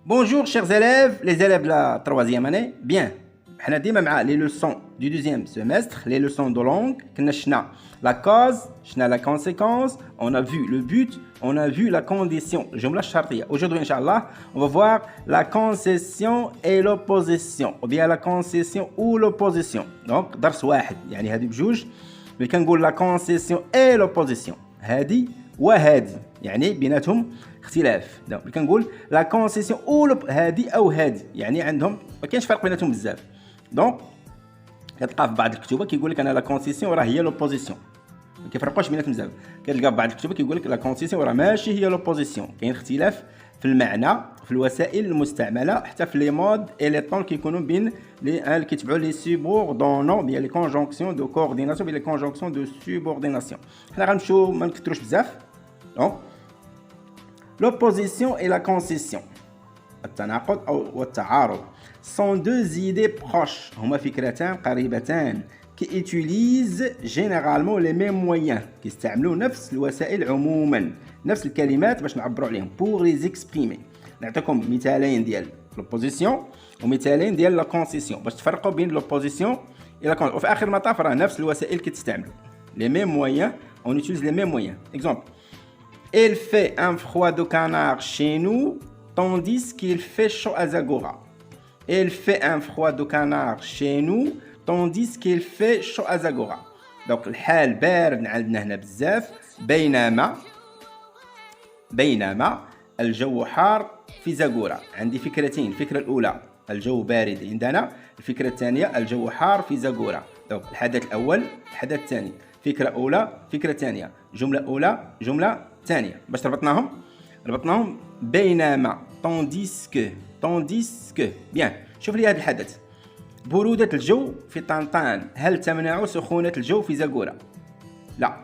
Bonjour chers élèves, les élèves de la troisième année. Bien, on a démarré les leçons du deuxième semestre, les leçons de langue. On a la cause, on a la conséquence, on a vu le but, on a vu la condition. Aujourd'hui, Inch'Allah, on va voir la concession et l'opposition, ou bien la concession ou l'opposition. Donc, درس واحد يعني هذه بجوج ملي كنقول la concession et l'opposition هذه وهذه يعني بيناتهم اختلاف. دونك كنقول لا كونسيسيون او هادي او هادي يعني عندهم ما كاينش فرق بيناتهم بزاف. دونك كتلقى في بعض الكتب كيقول لك انا لا كونسيسيون راه هي لوبوزيسيون، ما كيفرقوش بيناتهم بزاف. كتلقى في بعض الكتب كيقول لك لا كونسيسيون راه ماشي هي لوبوزيسيون. كاين اختلاف في المعنى في الوسائل المستعمله حتى في لي مود اي لي طون كيكونوا بين اللي كيتبعوا لي سوبوردونون بيان لي كونجونكسيون دو كورديناسيون بيان لي كونجونكسيون دو سوبورديناسيون. حنا غنمشيو ما نكثروش بزاف. دونك l'opposition et la concession التناقض أو التعارض sont deux idées proches. هما فكرتان قريبتان qui utilisent généralement les mêmes moyens كيستعملوا نفس الوسائل عموما نفس الكلمات باش نعبروا عليهم pour les exprimer. نعطيكم مثالين ديال l'opposition ومثالين ديال la concession باش تفرقوا بين l'opposition et la concession. وفي آخر المطاف راه نفس الوسائل كتستعملوا les mêmes moyens. On utilise les mêmes moyens. Exemple. Il fait un froid de canard chez nous, tandis qu'il fait chaud à Zagora. Il fait un froid de canard chez nous, tandis qu'il fait chaud à Zagora. Donc الحال بارد عندنا هنا بزاف بينما الجو حار في زاغورا. عندي فكرتين. الفكرة الأولى الجو بارد عندنا، الفكرة الثانية الجو حار في زاغورا. donc الحدث الأول الحدث الثاني. فكرة أولى فكرة ثانية. جملة أولى جملة ثانية. باش ربطناهم بينما tandis que. بيان. شوف لي هذا الحدث. برودة الجو في طنطان هل تمنع سخونة الجو في زاغورا؟ لا،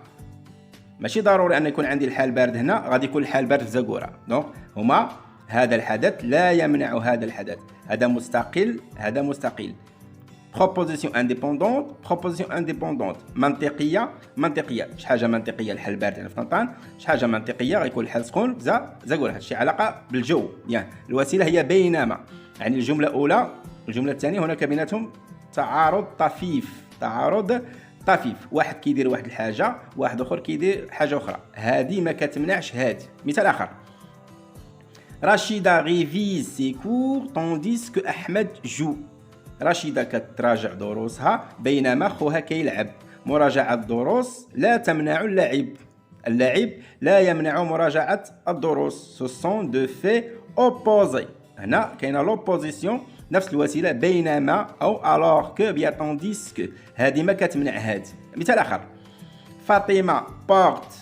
ماشي ضروري أن يكون عندي الحال بارد هنا غادي يكون الحال بارد في زاغورا. دونك هما هذا الحدث لا يمنع هذا الحدث. هذا مستقل. proposition indépendante منطقيه. شي حاجه منطقيه الحال بارد هنا في طنطان، شي حاجه منطقيه غيكون الحال سخون في زاغورا. هادشي علاقه بالجو. يعني الوسيله هي بينما، يعني الجمله الاولى والجمله الثانيه هناك بيناتهم تعارض طفيف. واحد كيدير واحد الحاجه، واحد اخر كيدير حاجه اخرى. هذه ما كتمنعش هذه. مثال اخر. رشيدة révise ses cours tandis que أحمد joue. رشيدة كتراجع دروسها بينما خوها كيلعب. مراجعة الدروس لا تمنع اللعب لا يمنع مراجعة الدروس. ce sont deux faits opposés. هنا كاينه لوبوزيسيون نفس الوسيلة بينما أو alors que بيا tandis que. هذه ما كتمنع هذه. مثال آخر. فاطمة porte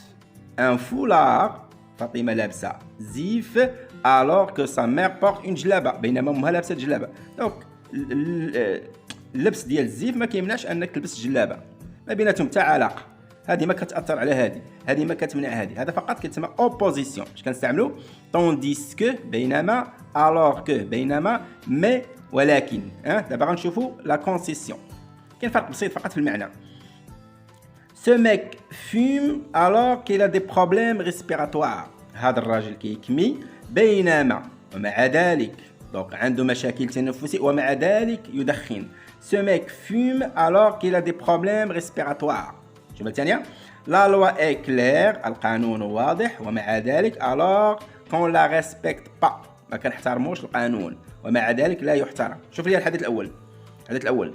un foulard. فاطمة لابسة زيف alors que sa mère porte une جلابة. بينما أمها لابسة جلابة. دونك اللبس ديال الزيف ما كيمنعش انك تلبس جلابه. ما بيناتهم حتى علاقه. هذه ما كتاثر على هذه ما كتمنع هذه. هذا فقط كيتسمى اوبوزيسيون. اش كنستعملوا tandis que بينما alors que بينما mais ولكن. دابا غنشوفوا لا كونسيسيون. كاين فرق بسيط فقط في المعنى. ce mec fume alors qu'il a des problèmes respiratoires. هذا الراجل كيكمي بينما ومع ذلك دونك عنده مشاكل تنفسية ومع ذلك يدخن. ce mec fume alors qu'il a des problèmes respiratoires. الجملة الثانية. la loi est claire القانون واضح ومع ذلك alors qu'on la respecte pas ما كنحترموش القانون ومع ذلك لا يحترم. شوف لي الحدث الأول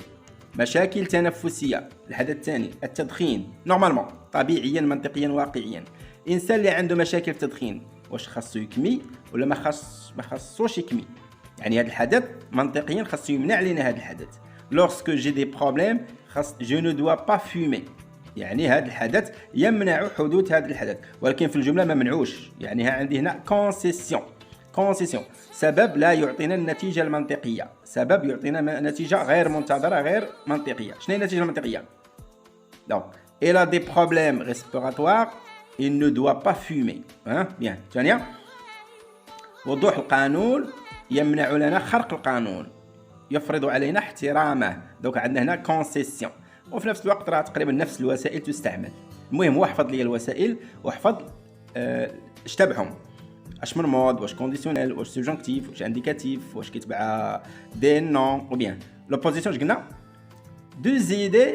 مشاكل تنفسية. الحدث الثاني التدخين. نورمالمون طبيعيا منطقيا واقعيا الإنسان اللي عنده مشاكل في التدخين واش خاصو يكمي ولا ما خاصوش يكمي؟ يعني هذا الحدث منطقيا خاصو يمنع لنا هذا الحدث. lorsque j'ai des problèmes je ne dois pas fumer. يعني هذا الحدث يمنع حدوث هذا الحدث، ولكن في الجملة ما منعوش. يعني عندي هنا concession سبب لا يعطينا النتيجة المنطقية. سبب يعطينا نتيجة غير منتظرة غير منطقية. شنو هي النتيجة المنطقية؟ donc il a des problèmes respiratoires il ne doit pas fumer. bien ثانية وضوح القانون يمنع لنا خرق القانون، يفرض علينا احترامه. دوك عندنا هنا كونسيسيون، وفي نفس الوقت راه تقريبا نفس الوسائل تستعمل. المهم هو حفظ لي الوسائل وحفظ اش تبعهم، اش من مود، واش كونديسيونيل، واش سوبجونكتيف، واش انديكاتيف، واش كيتبع دي نون او بيان. لوبوزيسيون قلنا دو زيدي،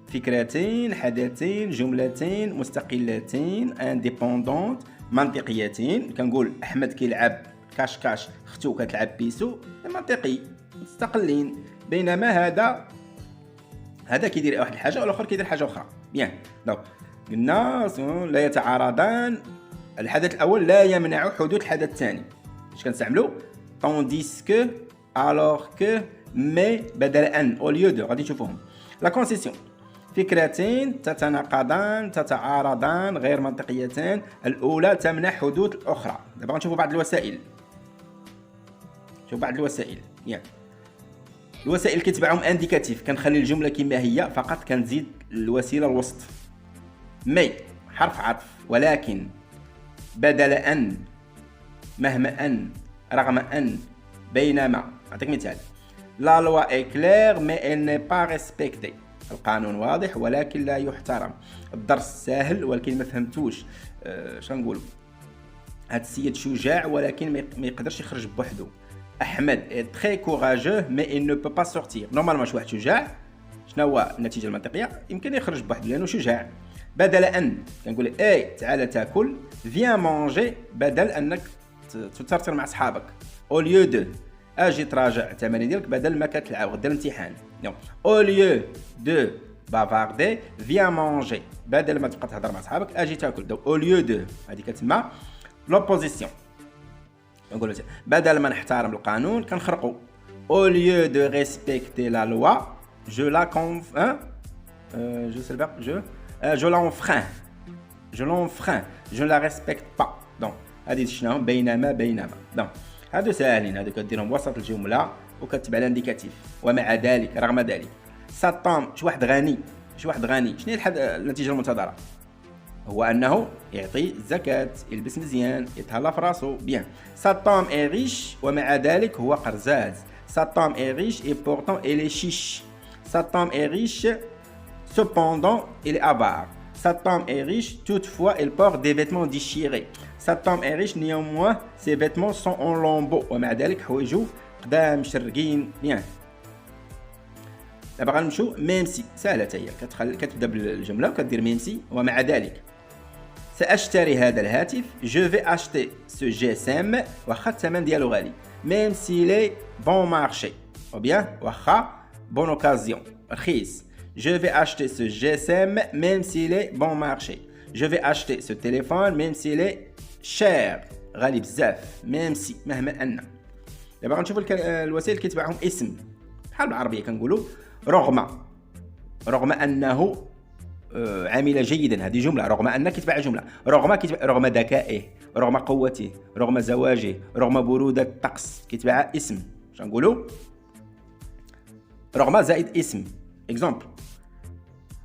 فكرتين، حدثين، جملتين مستقلتين انديبوندونت منطقيتين. كنقول احمد كيلعب كاش اختو كتلعب بيسو، منطقي مستقلين. بينما هذا كيدير واحد الحاجه والاخر كيدير حاجه اخرى. بيان دونك قلنا لا يتعارضان، الحدث الاول لا يمنع حدوث الحدث الثاني. اش كنستعملوا طونديس كو، الوغ كو، مي بدل ان، او ليو دو. غادي نشوفوهم. لا كونسيسيون فكرتين تتناقضان، تتعارضان، غير منطقيتان. الاولى تمنع حدوث الاخرى. دابا غنشوفوا بعض الوسائل. شوف بعض الوسائل. ياك الوسائل كيتبعهم انديكاتيف، كنخلي الجمله كما هي فقط كنزيد الوسيله الوسط. مي حرف عطف، ولكن، بدل ان، مهما ان، رغم ان، بينما. نعطيك مثال: لا لوا اي كلير مي elle n'est pas respectée. القانون واضح ولكن لا يحترم. الدرس سهل ولكن ما فهمتوش. شنقول؟ هاد السيد شجاع ولكن ما يقدرش يخرج بوحده. احمد est très courageux mais il ne peut pas sortir. نورمالمون شي واحد شجاع شنو هو النتيجه المنطقيه؟ يمكن يخرج بوحده لانه شجاع. بدل ان كنقول اي تعال تاكل، فيان مونجي، بدل انك تترتر مع صحابك. او ليو دو اجي تراجع التمارين ديالك بدل ما كتلعب غدا الامتحان. او ليو دو بافاردي، فيان مونجي، بدل ما تبقى تهضر مع صحابك اجي تاكل. دونك او ليو دو هذه كتسمى لوبوزيسيون. نقول بدل ما نحترم القانون كنخرقوا. au lieu de respecter la loi je la je l'enfreins. je ne la respecte pas. donc هذه شنو؟ بينما. دونك هادو ساهلين، هادو كديرهم وسط الجمله وكتبع الانديكاتيف. ومع ذلك، رغم ذلك، ساتام شي واحد غني. شنو هي النتيجه المنتظره؟ هو انه يعطي الزكاه، يلبس مزيان، يتهلا في راسو. بيان ساتام اي ريش، ومع ذلك هو قرزاز. ساتام اي ريش اي بورتون il est chiche. ساتام اي ريش cependant il est avare. ساتام اي ريش toutefois il porte des vêtements déchirés. ساتام اي ريش néanmoins ses vêtements sont en lambeaux. ومع ذلك حوايجو قدام مشرقين. بيان دابا غنمشيو ميم سي. سهله هي، كتبدا بالجمله وكدير ميم سي. ومع ذلك سأشتري هذا الهاتف. je vais acheter ce GSM. واخا الثمن ديالو غالي. même s'il est bon marché ou bien واخا bon occasion رخيص. je vais acheter ce GSM même s'il est bon marché. je vais acheter ce téléphone même s'il est cher غالي بزاف. même si مهما ان. دابا غنشوفوا الوسائل كيتبعهم اسم بحال بالعربيه كنقولوا رغم انه عامل جيدا. هذه جمله. رغم ان كتبع جمله. رغم ذكائه، رغم قوته، رغم زواجه، رغم بروده الطقس كتبع اسم. شنقولوا؟ رغم زائد اسم. exemple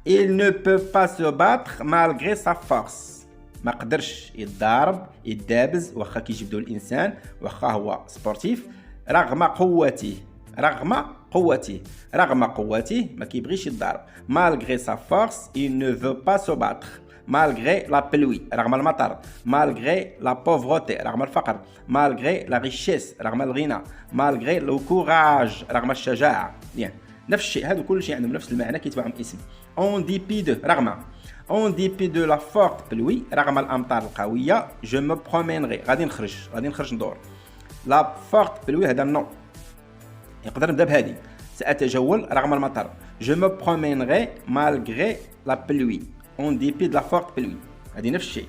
il ne peut pas se battre malgré sa force. ما قدرش يتدابز واخا كيجبدو الانسان، واخا هو سبورتيف. رغم قوته ما كيبغيش يتضارب. malgré sa force il ne veut pas se battre. malgré la pluie رغم المطر. malgré la pauvreté رغم الفقر. malgré la richesse رغم الغنى. malgré le courage رغم الشجاعة. يعني نفس الشيء، هادو كل شيء عندهم نفس المعنى كيتبعهم اسم. en dépit de رغم. en dépit de la forte pluie رغم الأمطار القوية. je me promènerai غادي نخرج ندور. la forte pluie هذا النوع يقدر نبدا بهذه. سأتجول رغم المطر. je me promènerai malgré la pluie en dépit de la forte pluie. هذه نفس الشيء.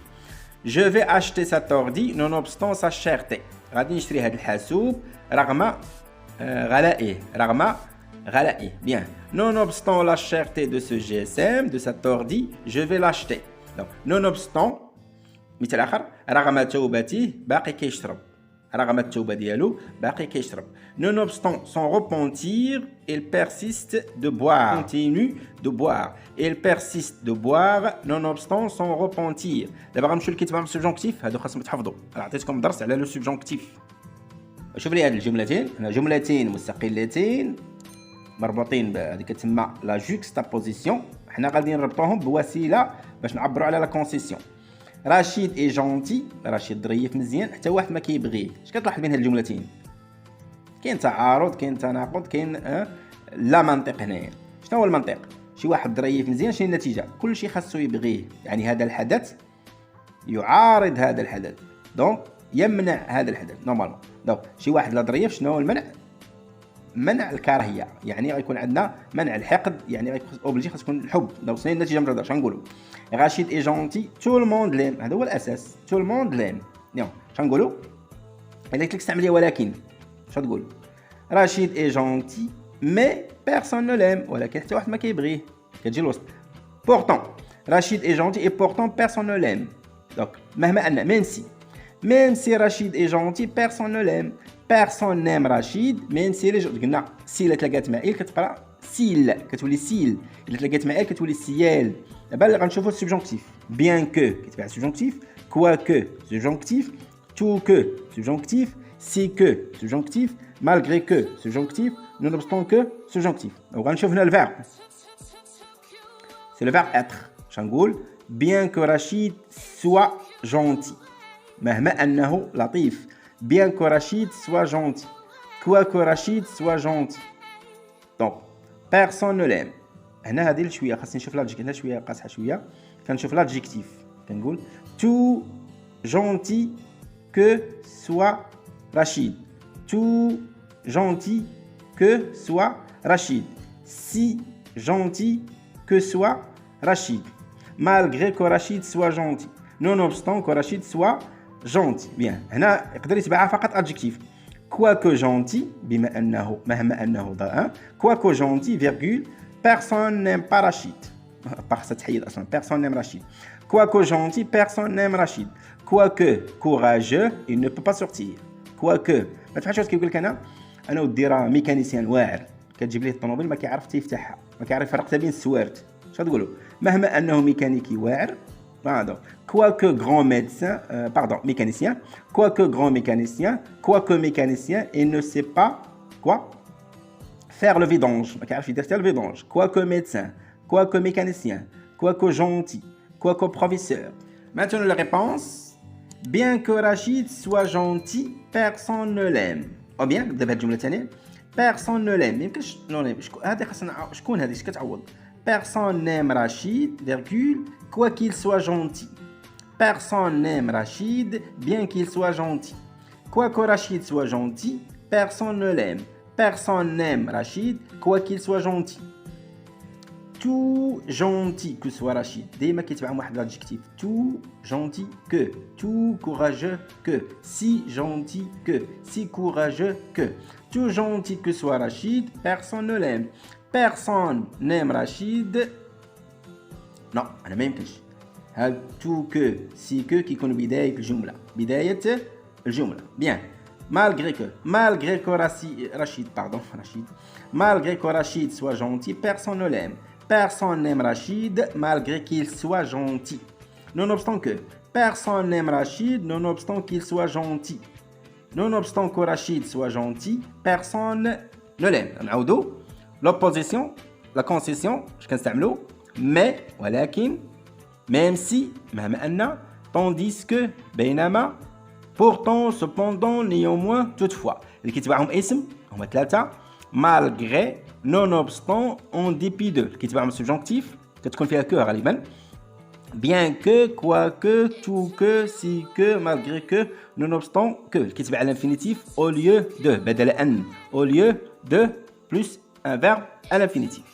je vais acheter cet ordi nonobstant sa cherté. غادي نشري هذا الحاسوب رغم غلائه. bien nonobstant la cherté de ce GSM, de cet ordi, je vais l'acheter. donc nonobstant مثال آخر رغم توبته باقي كيشرب. رغم التوبة ديالو باقي كيشرب. nonobstant son repentir il persiste de boire. continue de boire. il persiste de boire nonobstant son repentir. دابا غنمشيو للكتابة بالسوبجونكتيف. هادو خاصهم تحفظوا. راه عطيتكم درس على لو سوبجونكتيف. شوف لي هاد الجملتين، هنا جملتين مستقلتين مربوطين بهذه كتسمى لا جوكستابوزيسيون. حنا غادي نربطوهم بوسيله باش نعبروا على لا كونسيسيون. رشيد اي جونتي، رشيد ظريف مزيان حتى واحد ما كيبغيه. اش كتلاحظ بين هاد الجملتين؟ كاين تعارض، كاين تناقض، كاين لا منطق هنايا. شنو هو المنطق؟ شي واحد ظريف مزيان، شنو النتيجه؟ كلشي خاصو يبغيه، يعني هذا الحدث يعارض هذا الحدث، دونك يمنع هذا الحدث نورمالمون. دونك شي واحد لا ظريف، شنو هو المنع؟ منع الكراهيه، يعني غيكون عندنا منع الحقد، يعني غيكون اوبليجي خاص يكون الحب. دونك شنو النتيجه من هذا؟ شنقولوا؟ رشيد اي جونتي تو الموند ليم، هذا هو الاساس، تو الموند ليم. نعم شنقولوا؟ الا قلت لك استعمل ولكن شنو تقول؟ رشيد اي جونتي مي بيرسون نو ليم، ولكن حتى واحد ما كيبغيه، كتجي الوسط. بورتون رشيد اي جونتي اي بورتون بيرسون نو ليم. دونك مهما ان ميم سي رشيد اي جونتي بيرسون نو ليم، بيرسون نيم رشيد. ميم سي قلنا سي الا تلاقات مع إل كتقرا سيل، كتولي سيل. الا تلاقات مع إل كتولي سيال. دابا اللي غنشوفوا السبجونكتيف، بيان كو كيتبع السبجونكتيف، كوا كو سبجونكتيف، تو كو سبجونكتيف، سي كو سبجونكتيف، malgré que subjonctif, nonobstant que subjonctif. Donc on va le verbe. C'est le verbe être. شنقول bien que Rachid soit gentil. مهما أنه لطيف. Bien que Rachid soit gentil. Quoi que Rachid soit gentil. Donc personne ne l'aime. هنا هذه شوية خاصني نشوف l'adjectif، هنا شوية قاصحة شوية. كنشوف l'adjectif. كنقول tout gentil que soit Rachid. Tout gentil que soit Rachid. Si gentil que soit Rachid. Malgré que Rachid soit gentil. Nonobstant que Rachid soit gentil. Bien. هنا يقدر يتبعها فقط adjectif. Quoique gentil, بما أنه مهما أنه ضاء. Quoique gentil, virgule, personne n'aime pas Rachid. Par cette حيد أصلا. Personne n'aime Rachid. Quoique gentil, personne n'aime Rachid. Quoique courageux, il ne peut pas sortir. Quoique ما تفهمش واش كيقول لك انا ودي راه ميكانيسيان واعر، كتجيب ليه الطوموبيل ما كيعرف حتى يفتحها، ما كيعرف يفرق حتى بين السوارت. اش تقولوا؟ مهما انه ميكانيكي واعر. باردون كواكو غران ميدسان باردون ميكانيسيان، كواكو غران ميكانيسيان، كواكو ميكانيسيان il ne sait pas quoi faire le vidange، ما كيعرفش يدير حتى الفيدونج. كواكو ميدسان، كواكو ميكانيسيان، كواكو جونتي، كواكو بروفيسور. Maintenant la réponse. Bien que Rachid soit gentil, personne ne l'aime. Ou bien, d'abord الجملة الثانية. Personne ne l'aime. يمكنش نو هذه خاصنا شكون هذه؟ اش كتعوض؟ Personne n'aime Rachid, virgule, quoi qu'il soit gentil. Personne n'aime Rachid, bien qu'il soit gentil. Quoi que Rachid soit gentil, personne ne l'aime. Personne n'aime Rachid, quoi qu'il soit gentil. Tout gentil que soit Rachid. ديما كيتبع واحد l'adjectif. Tout gentil que. Tout courageux que. Si gentil que. Si courageux que. Tout gentil que soit Rachid, personne ne l'aime. Personne n'aime Rachid. Non, أنا ما يمكنش. هاد tout que si que كيكون بداية الجملة. بداية الجملة. Bien. Malgré que Rachid, malgré que Rachid soit gentil, personne ne l'aime. Personne n'aime Rachid malgré qu'il soit gentil. Nonobstant que. Personne n'aime Rachid nonobstant qu'il soit gentil. Nonobstant que Rachid soit gentil, personne ne l'aime. نعاودو. L'opposition, la concession, je كنستعملو mais ولكن même si مهما أن tandis que بينما pourtant cependant néanmoins toutefois. اللي كيتبعهم اسم هما ثلاثة. malgré nonobstant en dépit de qui تبع subjonctif كتكون فيها que غالبا. bien que quoique tout que si que malgré que nonobstant que qui تبع l'infinitif au lieu de بدل ان au lieu de plus un verbe à l'infinitif.